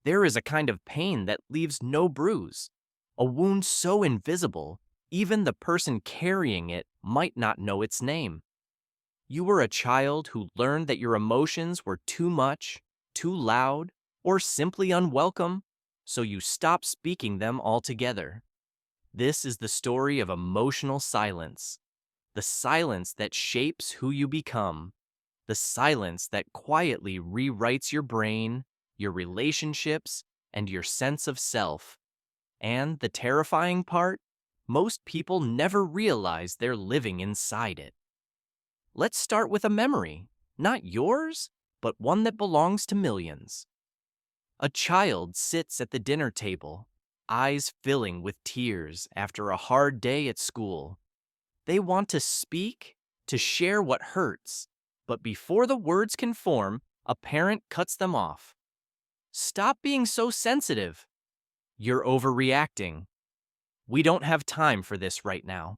There is a kind of pain that leaves no bruise, a wound so invisible, even the person carrying it might not know its name. You were a child who learned that your emotions were too much, too loud, or simply unwelcome, so you stopped speaking them altogether. This is the story of emotional silence, the silence that shapes who you become, the silence that quietly rewrites your brain, your relationships, and your sense of self. And the terrifying part? Most people never realize they're living inside it. Let's start with a memory, not yours, but one that belongs to millions. A child sits at the dinner table, eyes filling with tears after a hard day at school. They want to speak, to share what hurts, but before the words can form, a parent cuts them off. Stop being so sensitive. You're overreacting. We don't have time for this right now.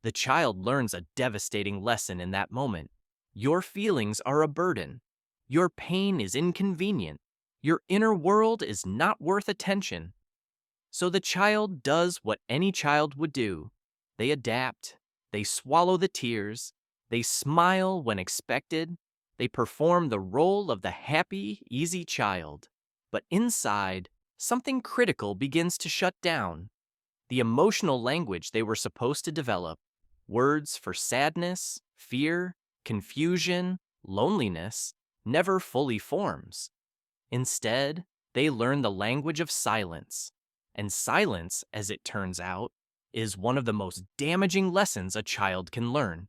The child learns a devastating lesson in that moment. Your feelings are a burden. Your pain is inconvenient. Your inner world is not worth attention. So the child does what any child would do. They adapt. They swallow the tears. They smile when expected. They perform the role of the happy, easy child. But inside, something critical begins to shut down. The emotional language they were supposed to develop, words for sadness, fear, confusion, loneliness, never fully forms. Instead, they learn the language of silence. And silence, as it turns out, is one of the most damaging lessons a child can learn.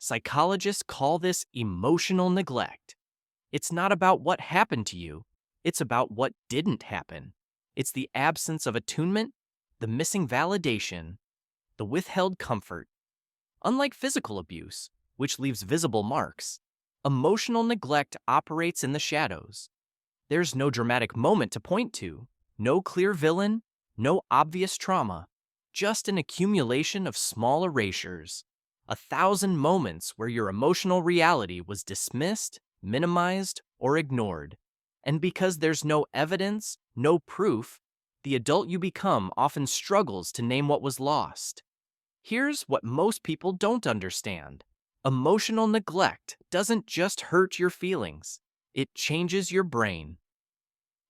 Psychologists call this emotional neglect. It's not about what happened to you, it's about what didn't happen. It's the absence of attunement, the missing validation, the withheld comfort. Unlike physical abuse, which leaves visible marks, emotional neglect operates in the shadows. There's no dramatic moment to point to, no clear villain, no obvious trauma, just an accumulation of small erasures. 1,000 moments where your emotional reality was dismissed, minimized, or ignored. And because there's no evidence, no proof, the adult you become often struggles to name what was lost. Here's what most people don't understand. Emotional neglect doesn't just hurt your feelings, it changes your brain.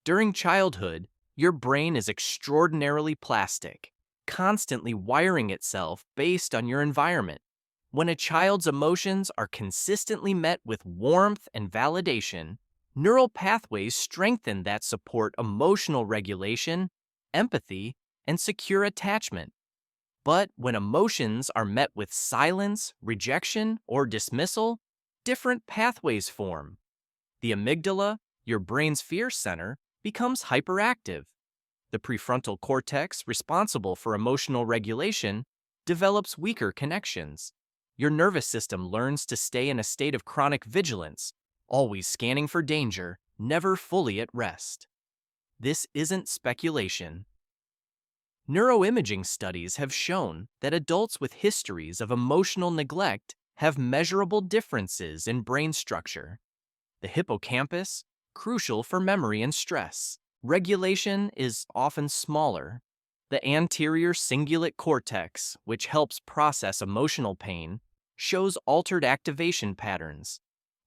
During childhood, your brain is extraordinarily plastic, constantly wiring itself based on your environment. When a child's emotions are consistently met with warmth and validation, neural pathways strengthen that support emotional regulation, empathy, and secure attachment. But when emotions are met with silence, rejection, or dismissal, different pathways form. The amygdala, your brain's fear center, becomes hyperactive. The prefrontal cortex, responsible for emotional regulation, develops weaker connections. Your nervous system learns to stay in a state of chronic vigilance, always scanning for danger, never fully at rest. This isn't speculation. Neuroimaging studies have shown that adults with histories of emotional neglect have measurable differences in brain structure. The hippocampus, crucial for memory and stress, regulation is often smaller. The anterior cingulate cortex, which helps process emotional pain, shows altered activation patterns.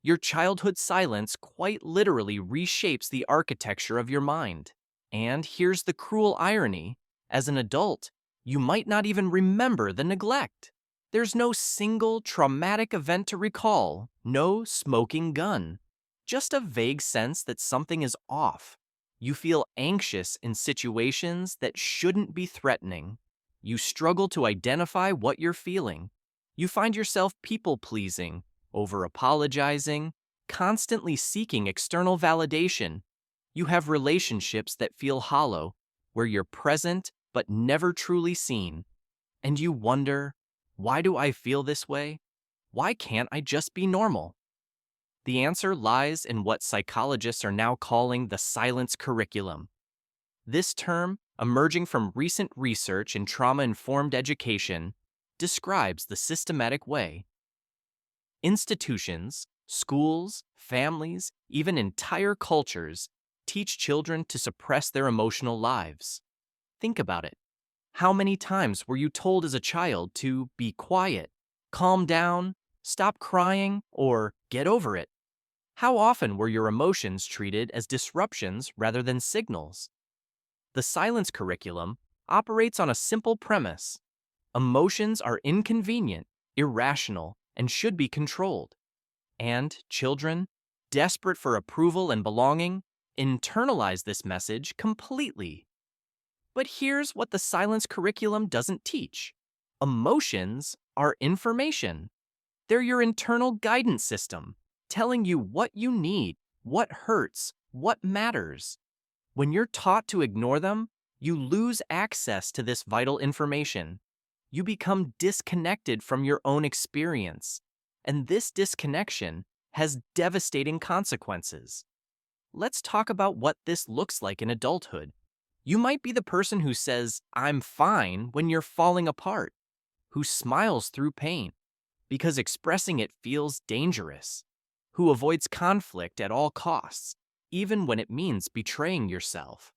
Your childhood silence quite literally reshapes the architecture of your mind. And here's the cruel irony. As an adult, you might not even remember the neglect. There's no single traumatic event to recall, no smoking gun. Just a vague sense that something is off. You feel anxious in situations that shouldn't be threatening. You struggle to identify what you're feeling. You find yourself people-pleasing, over-apologizing, constantly seeking external validation. You have relationships that feel hollow, where you're present but never truly seen. And you wonder, why do I feel this way? Why can't I just be normal? The answer lies in what psychologists are now calling the silence curriculum. This term, emerging from recent research in trauma-informed education, describes the systematic way institutions, schools, families, even entire cultures teach children to suppress their emotional lives. Think about it. How many times were you told as a child to be quiet, calm down, stop crying, or get over it? How often were your emotions treated as disruptions rather than signals? The silence curriculum operates on a simple premise. Emotions are inconvenient, irrational, and should be controlled. And children, desperate for approval and belonging, internalize this message completely. But here's what the silence curriculum doesn't teach. Emotions are information. They're your internal guidance system, telling you what you need, what hurts, what matters. When you're taught to ignore them, you lose access to this vital information. You become disconnected from your own experience, and this disconnection has devastating consequences. Let's talk about what this looks like in adulthood. You might be the person who says, "I'm fine," when you're falling apart, who smiles through pain because expressing it feels dangerous, who avoids conflict at all costs, even when it means betraying yourself,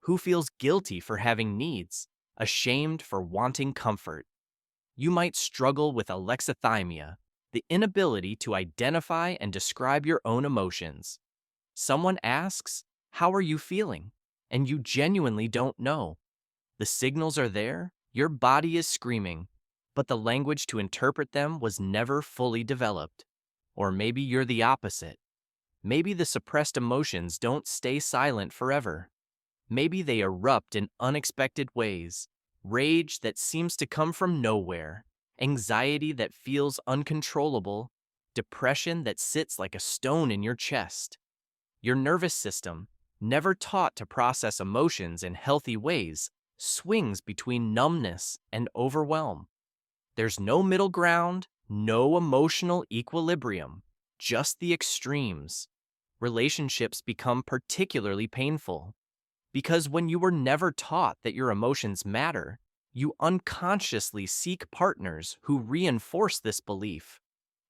who feels guilty for having needs, ashamed for wanting comfort. You might struggle with alexithymia, the inability to identify and describe your own emotions. Someone asks, "How are you feeling?" and you genuinely don't know. The signals are there, your body is screaming, but the language to interpret them was never fully developed. Or maybe you're the opposite. Maybe the suppressed emotions don't stay silent forever. Maybe they erupt in unexpected ways. Rage that seems to come from nowhere, anxiety that feels uncontrollable, depression that sits like a stone in your chest. Your nervous system, never taught to process emotions in healthy ways, swings between numbness and overwhelm. There's no middle ground, no emotional equilibrium, just the extremes. Relationships become particularly painful because when you were never taught that your emotions matter, you unconsciously seek partners who reinforce this belief.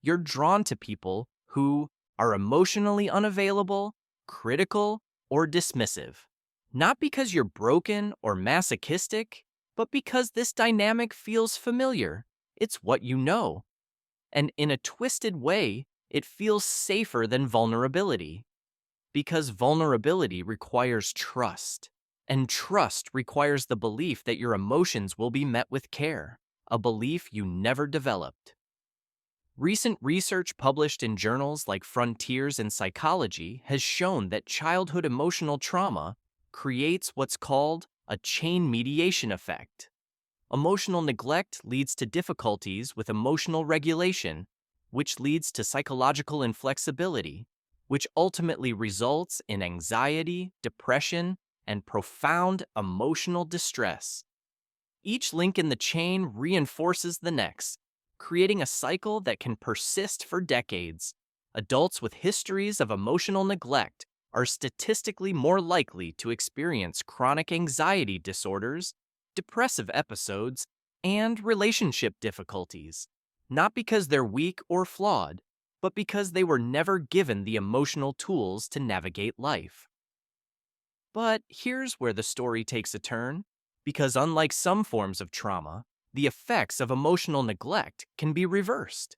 You're drawn to people who are emotionally unavailable, critical, or dismissive. Not because you're broken or masochistic, but because this dynamic feels familiar. It's what you know. And in a twisted way, it feels safer than vulnerability. Because vulnerability requires trust. And trust requires the belief that your emotions will be met with care, a belief you never developed. Recent research published in journals like Frontiers in Psychology has shown that childhood emotional trauma creates what's called a chain mediation effect. Emotional neglect leads to difficulties with emotional regulation, which leads to psychological inflexibility, which ultimately results in anxiety, depression, and profound emotional distress. Each link in the chain reinforces the next, creating a cycle that can persist for decades. Adults with histories of emotional neglect are statistically more likely to experience chronic anxiety disorders, depressive episodes, and relationship difficulties, not because they're weak or flawed, but because they were never given the emotional tools to navigate life. But here's where the story takes a turn, because unlike some forms of trauma, the effects of emotional neglect can be reversed.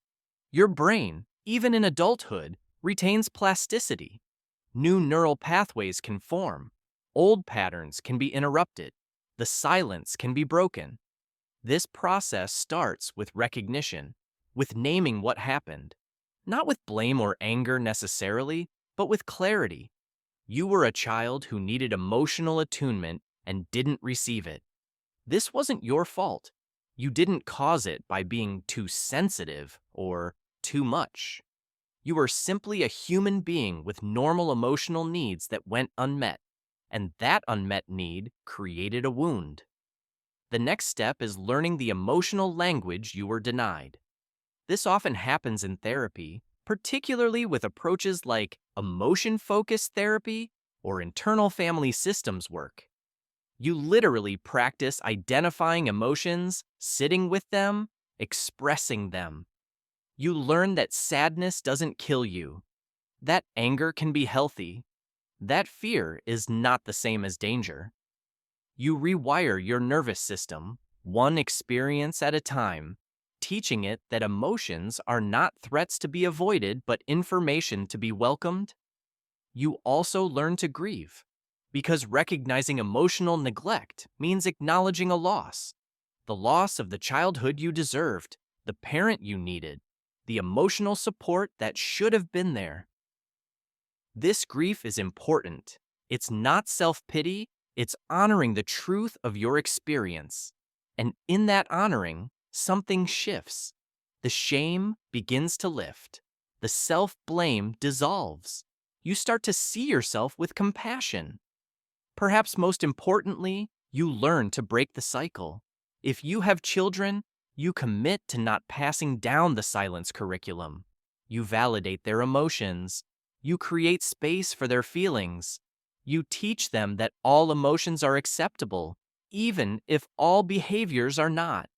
Your brain, even in adulthood, retains plasticity. New neural pathways can form. Old patterns can be interrupted. The silence can be broken. This process starts with recognition, with naming what happened. Not with blame or anger necessarily, but with clarity. You were a child who needed emotional attunement and didn't receive it. This wasn't your fault. You didn't cause it by being too sensitive or too much. You were simply a human being with normal emotional needs that went unmet, and that unmet need created a wound. The next step is learning the emotional language you were denied. This often happens in therapy, particularly with approaches like emotion-focused therapy or internal family systems work. You literally practice identifying emotions, sitting with them, expressing them. You learn that sadness doesn't kill you, that anger can be healthy, That fear is not the same as danger. You rewire your nervous system, one experience at a time, teaching it that emotions are not threats to be avoided but information to be welcomed. You also learn to grieve, because recognizing emotional neglect means acknowledging a loss, the loss of the childhood you deserved, the parent you needed, the emotional support that should have been there. This grief is important. It's not self-pity, it's honoring the truth of your experience. And in that honoring, something shifts. The shame begins to lift. The self-blame dissolves. You start to see yourself with compassion. Perhaps most importantly, you learn to break the cycle. If you have children, you commit to not passing down the silence curriculum. You validate their emotions. You create space for their feelings. You teach them that all emotions are acceptable, even if all behaviors are not.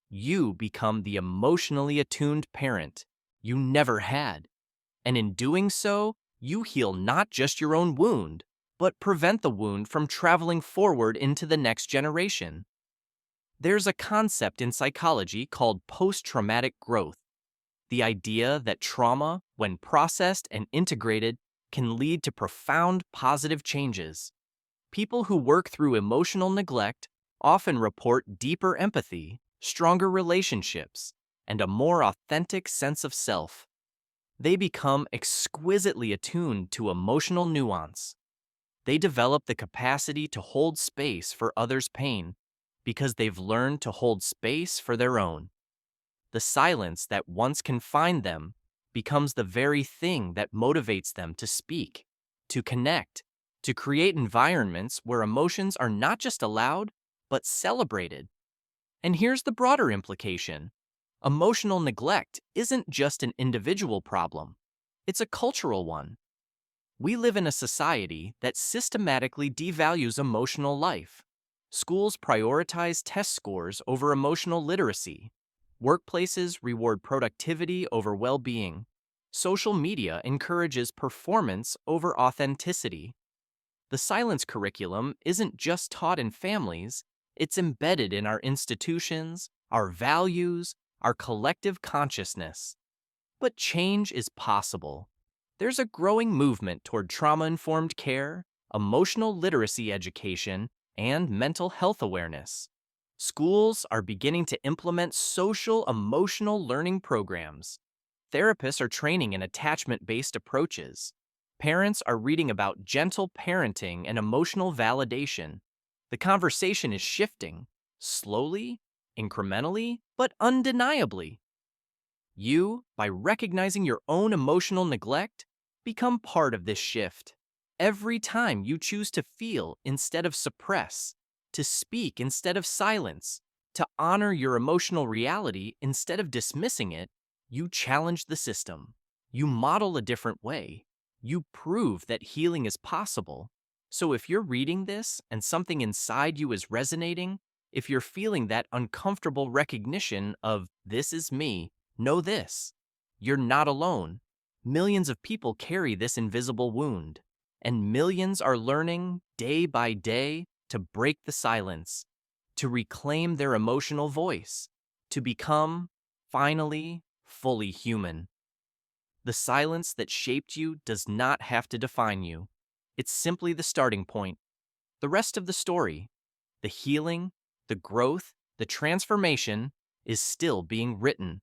You become the emotionally attuned parent you never had. And in doing so, you heal not just your own wound, but prevent the wound from traveling forward into the next generation. There's a concept in psychology called post-traumatic growth, the idea that trauma, when processed and integrated, can lead to profound positive changes. People who work through emotional neglect often report deeper empathy, stronger relationships, and a more authentic sense of self. They become exquisitely attuned to emotional nuance. They develop the capacity to hold space for others' pain because they've learned to hold space for their own. The silence that once confined them becomes the very thing that motivates them to speak, to connect, to create environments where emotions are not just allowed, but celebrated. And here's the broader implication. Emotional neglect isn't just an individual problem. It's a cultural one. We live in a society that systematically devalues emotional life. Schools prioritize test scores over emotional literacy. Workplaces reward productivity over well-being. Social media encourages performance over authenticity. The silence curriculum isn't just taught in families, it's embedded in our institutions, our values, our collective consciousness. But change is possible. There's a growing movement toward trauma-informed care, emotional literacy education, and mental health awareness. Schools are beginning to implement social-emotional learning programs. Therapists are training in attachment-based approaches. Parents are reading about gentle parenting and emotional validation. The conversation is shifting, slowly, incrementally, but undeniably. You, by recognizing your own emotional neglect, become part of this shift. Every time you choose to feel instead of suppress, to speak instead of silence, to honor your emotional reality instead of dismissing it, you challenge the system. You model a different way. You prove that healing is possible. So if you're reading this and something inside you is resonating, if you're feeling that uncomfortable recognition of "this is me," know this: you're not alone. Millions of people carry this invisible wound, and millions are learning day by day to break the silence, to reclaim their emotional voice, to become, finally, fully human. The silence that shaped you does not have to define you. It's simply the starting point. The rest of the story, the healing, the growth, the transformation, is still being written.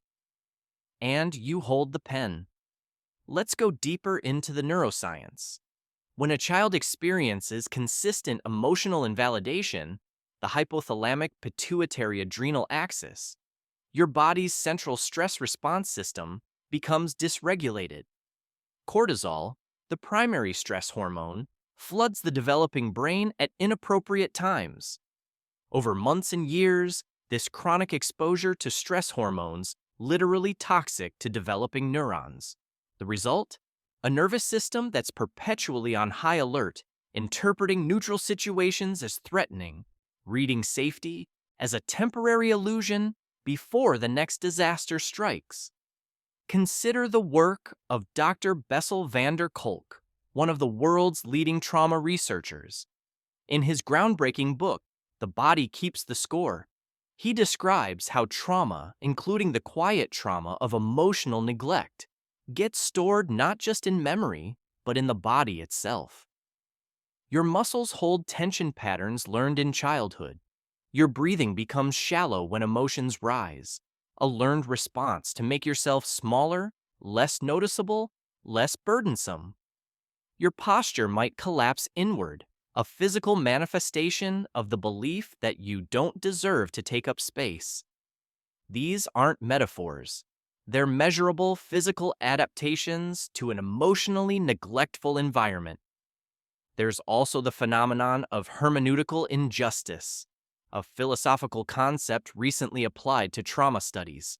And you hold the pen. Let's go deeper into the neuroscience. When a child experiences consistent emotional invalidation, the hypothalamic pituitary adrenal axis, your body's central stress response system, becomes dysregulated. Cortisol, the primary stress hormone, floods the developing brain at inappropriate times. Over months and years, this chronic exposure to stress hormones literally toxic to developing neurons. The result? A nervous system that's perpetually on high alert, interpreting neutral situations as threatening, reading safety as a temporary illusion before the next disaster strikes. Consider the work of Dr. Bessel van der Kolk, one of the world's leading trauma researchers. In his groundbreaking book, The Body Keeps the Score, he describes how trauma, including the quiet trauma of emotional neglect, gets stored not just in memory, but in the body itself. Your muscles hold tension patterns learned in childhood. Your breathing becomes shallow when emotions rise, a learned response to make yourself smaller, less noticeable, less burdensome. Your posture might collapse inward, a physical manifestation of the belief that you don't deserve to take up space. These aren't metaphors. They're measurable physical adaptations to an emotionally neglectful environment. There's also the phenomenon of hermeneutical injustice, a philosophical concept recently applied to trauma studies.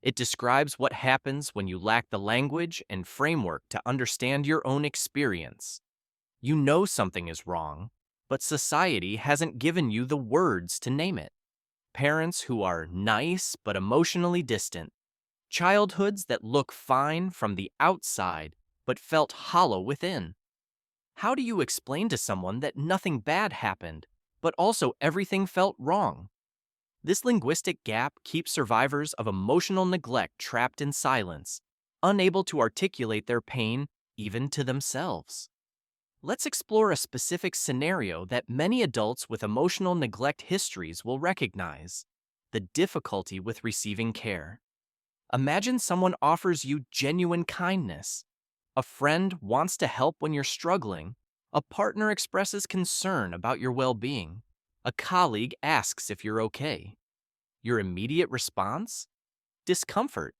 It describes what happens when you lack the language and framework to understand your own experience. You know something is wrong, but society hasn't given you the words to name it. Parents who are nice but emotionally distant. Childhoods that look fine from the outside but felt hollow within. How do you explain to someone that nothing bad happened, but also everything felt wrong? This linguistic gap keeps survivors of emotional neglect trapped in silence, unable to articulate their pain even to themselves. Let's explore a specific scenario that many adults with emotional neglect histories will recognize: the difficulty with receiving care. Imagine someone offers you genuine kindness. A friend wants to help when you're struggling. A partner expresses concern about your well-being. A colleague asks if you're okay. Your immediate response? Discomfort,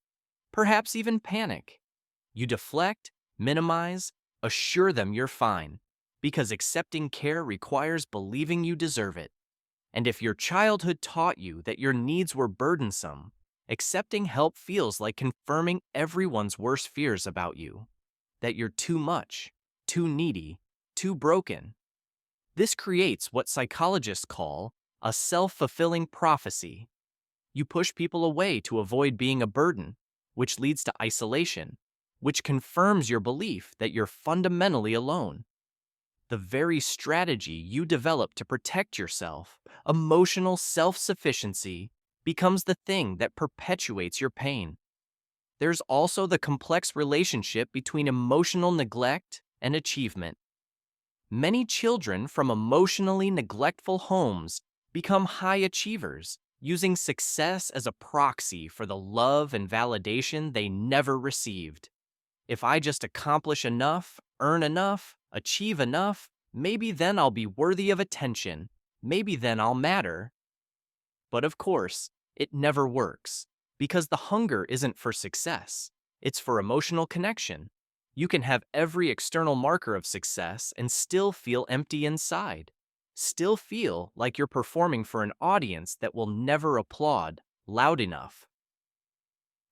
perhaps even panic. You deflect, minimize, assure them you're fine, because accepting care requires believing you deserve it. And if your childhood taught you that your needs were burdensome, accepting help feels like confirming everyone's worst fears about you, that you're too much, too needy, too broken. This creates what psychologists call a self-fulfilling prophecy. You push people away to avoid being a burden, which leads to isolation, which confirms your belief that you're fundamentally alone. The very strategy you develop to protect yourself, emotional self-sufficiency, becomes the thing that perpetuates your pain. There's also the complex relationship between emotional neglect and achievement. Many children from emotionally neglectful homes become high achievers, using success as a proxy for the love and validation they never received. If I just accomplish enough, earn enough, achieve enough, maybe then I'll be worthy of attention. Maybe then I'll matter. But of course, it never works, because the hunger isn't for success. It's for emotional connection. You can have every external marker of success and still feel empty inside. Still feel like you're performing for an audience that will never applaud loud enough.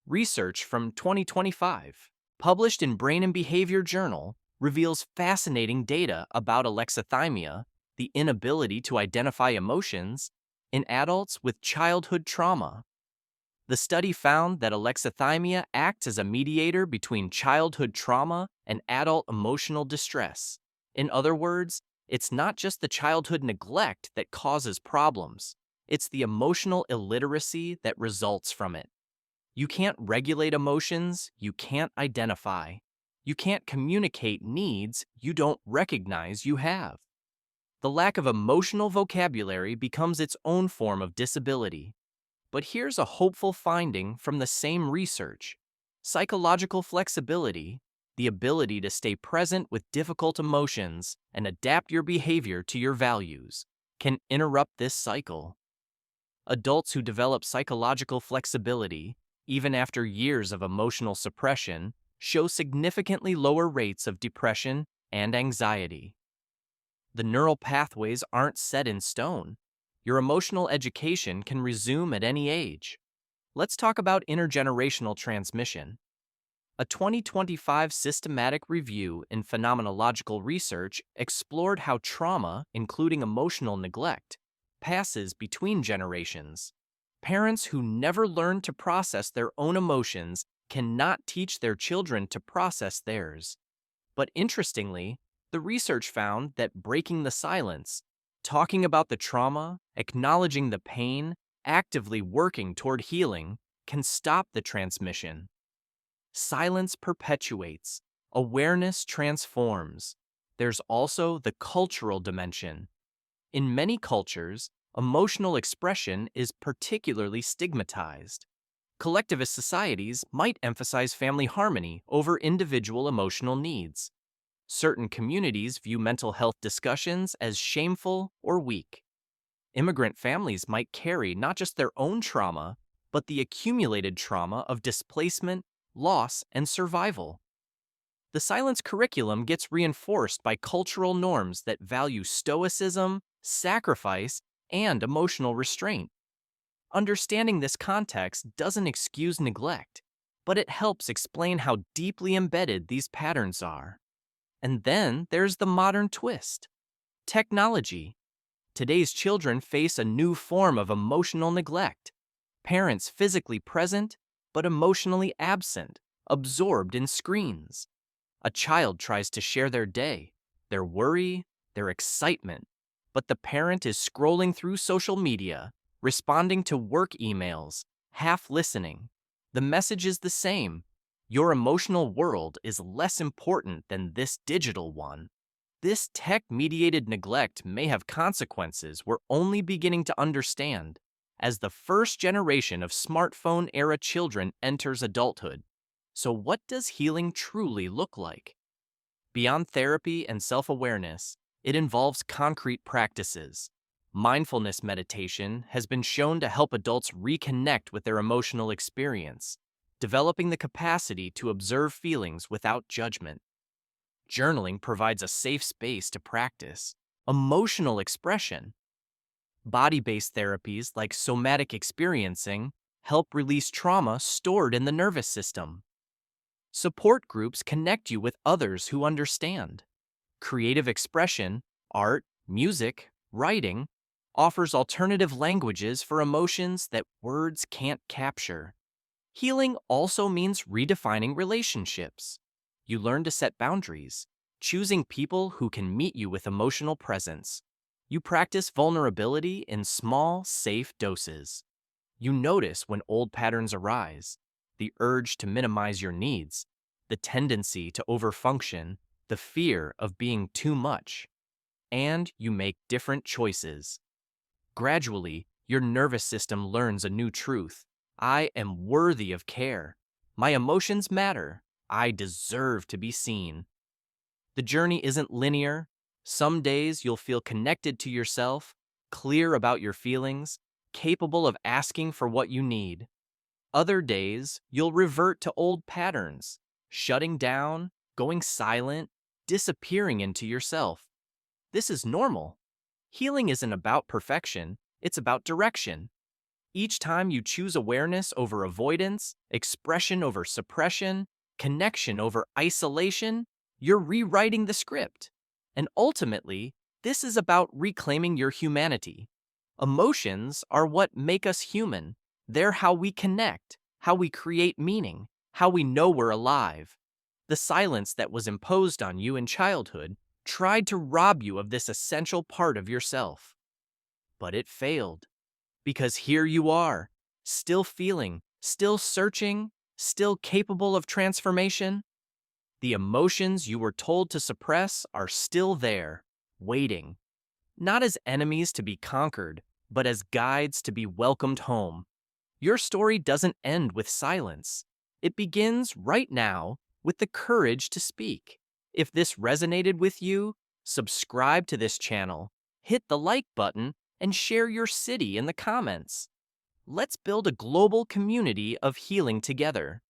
Research from 2025, published in Brain and Behavior Journal, reveals fascinating data about alexithymia, the inability to identify emotions, in adults with childhood trauma. The study found that alexithymia acts as a mediator between childhood trauma and adult emotional distress. In other words, it's not just the childhood neglect that causes problems. It's the emotional illiteracy that results from it. You can't regulate emotions you can't identify. You can't communicate needs you don't recognize you have. The lack of emotional vocabulary becomes its own form of disability. But here's a hopeful finding from the same research. Psychological flexibility, the ability to stay present with difficult emotions and adapt your behavior to your values, can interrupt this cycle. Adults who develop psychological flexibility, even after years of emotional suppression, show significantly lower rates of depression and anxiety. The neural pathways aren't set in stone. Your emotional education can resume at any age. Let's talk about intergenerational transmission. A 2025 systematic review in phenomenological research explored how trauma, including emotional neglect, passes between generations. Parents who never learn to process their own emotions cannot teach their children to process theirs. But interestingly, the research found that breaking the silence, talking about the trauma, acknowledging the pain, actively working toward healing, can stop the transmission. Silence perpetuates, awareness transforms. There's also the cultural dimension. In many cultures, emotional expression is particularly stigmatized. Collectivist societies might emphasize family harmony over individual emotional needs. Certain communities view mental health discussions as shameful or weak. Immigrant families might carry not just their own trauma, but the accumulated trauma of displacement, loss, and survival. The silence curriculum gets reinforced by cultural norms that value stoicism, sacrifice, and emotional restraint. Understanding this context doesn't excuse neglect, but it helps explain how deeply embedded these patterns are. And then there's the modern twist: technology. Today's children face a new form of emotional neglect. Parents physically present, but emotionally absent, absorbed in screens. A child tries to share their day, their worry, their excitement, but the parent is scrolling through social media, responding to work emails, half listening. The message is the same: your emotional world is less important than this digital one. This tech-mediated neglect may have consequences we're only beginning to understand as the first generation of smartphone-era children enters adulthood. So what does healing truly look like? Beyond therapy and self-awareness, it involves concrete practices. Mindfulness meditation has been shown to help adults reconnect with their emotional experience, developing the capacity to observe feelings without judgment. Journaling provides a safe space to practice emotional expression. Body-based therapies like somatic experiencing help release trauma stored in the nervous system. Support groups connect you with others who understand. Creative expression, art, music, writing, offers alternative languages for emotions that words can't capture. Healing also means redefining relationships. You learn to set boundaries, choosing people who can meet you with emotional presence. You practice vulnerability in small, safe doses. You notice when old patterns arise: the urge to minimize your needs, the tendency to overfunction, the fear of being too much. And you make different choices. Gradually, your nervous system learns a new truth: I am worthy of care. My emotions matter. I deserve to be seen. The journey isn't linear. Some days you'll feel connected to yourself, clear about your feelings, capable of asking for what you need. Other days you'll revert to old patterns, shutting down, going silent, disappearing into yourself. This is normal. Healing isn't about perfection, it's about direction. Each time you choose awareness over avoidance, expression over suppression, connection over isolation, you're rewriting the script. And ultimately, this is about reclaiming your humanity. Emotions are what make us human. They're how we connect, how we create meaning, how we know we're alive. The silence that was imposed on you in childhood tried to rob you of this essential part of yourself. But it failed. Because here you are, still feeling, still searching, still capable of transformation. The emotions you were told to suppress are still there, waiting. Not as enemies to be conquered, but as guides to be welcomed home. Your story doesn't end with silence. It begins right now with the courage to speak. If this resonated with you, subscribe to this channel, hit the like button, and share your city in the comments. Let's build a global community of healing together.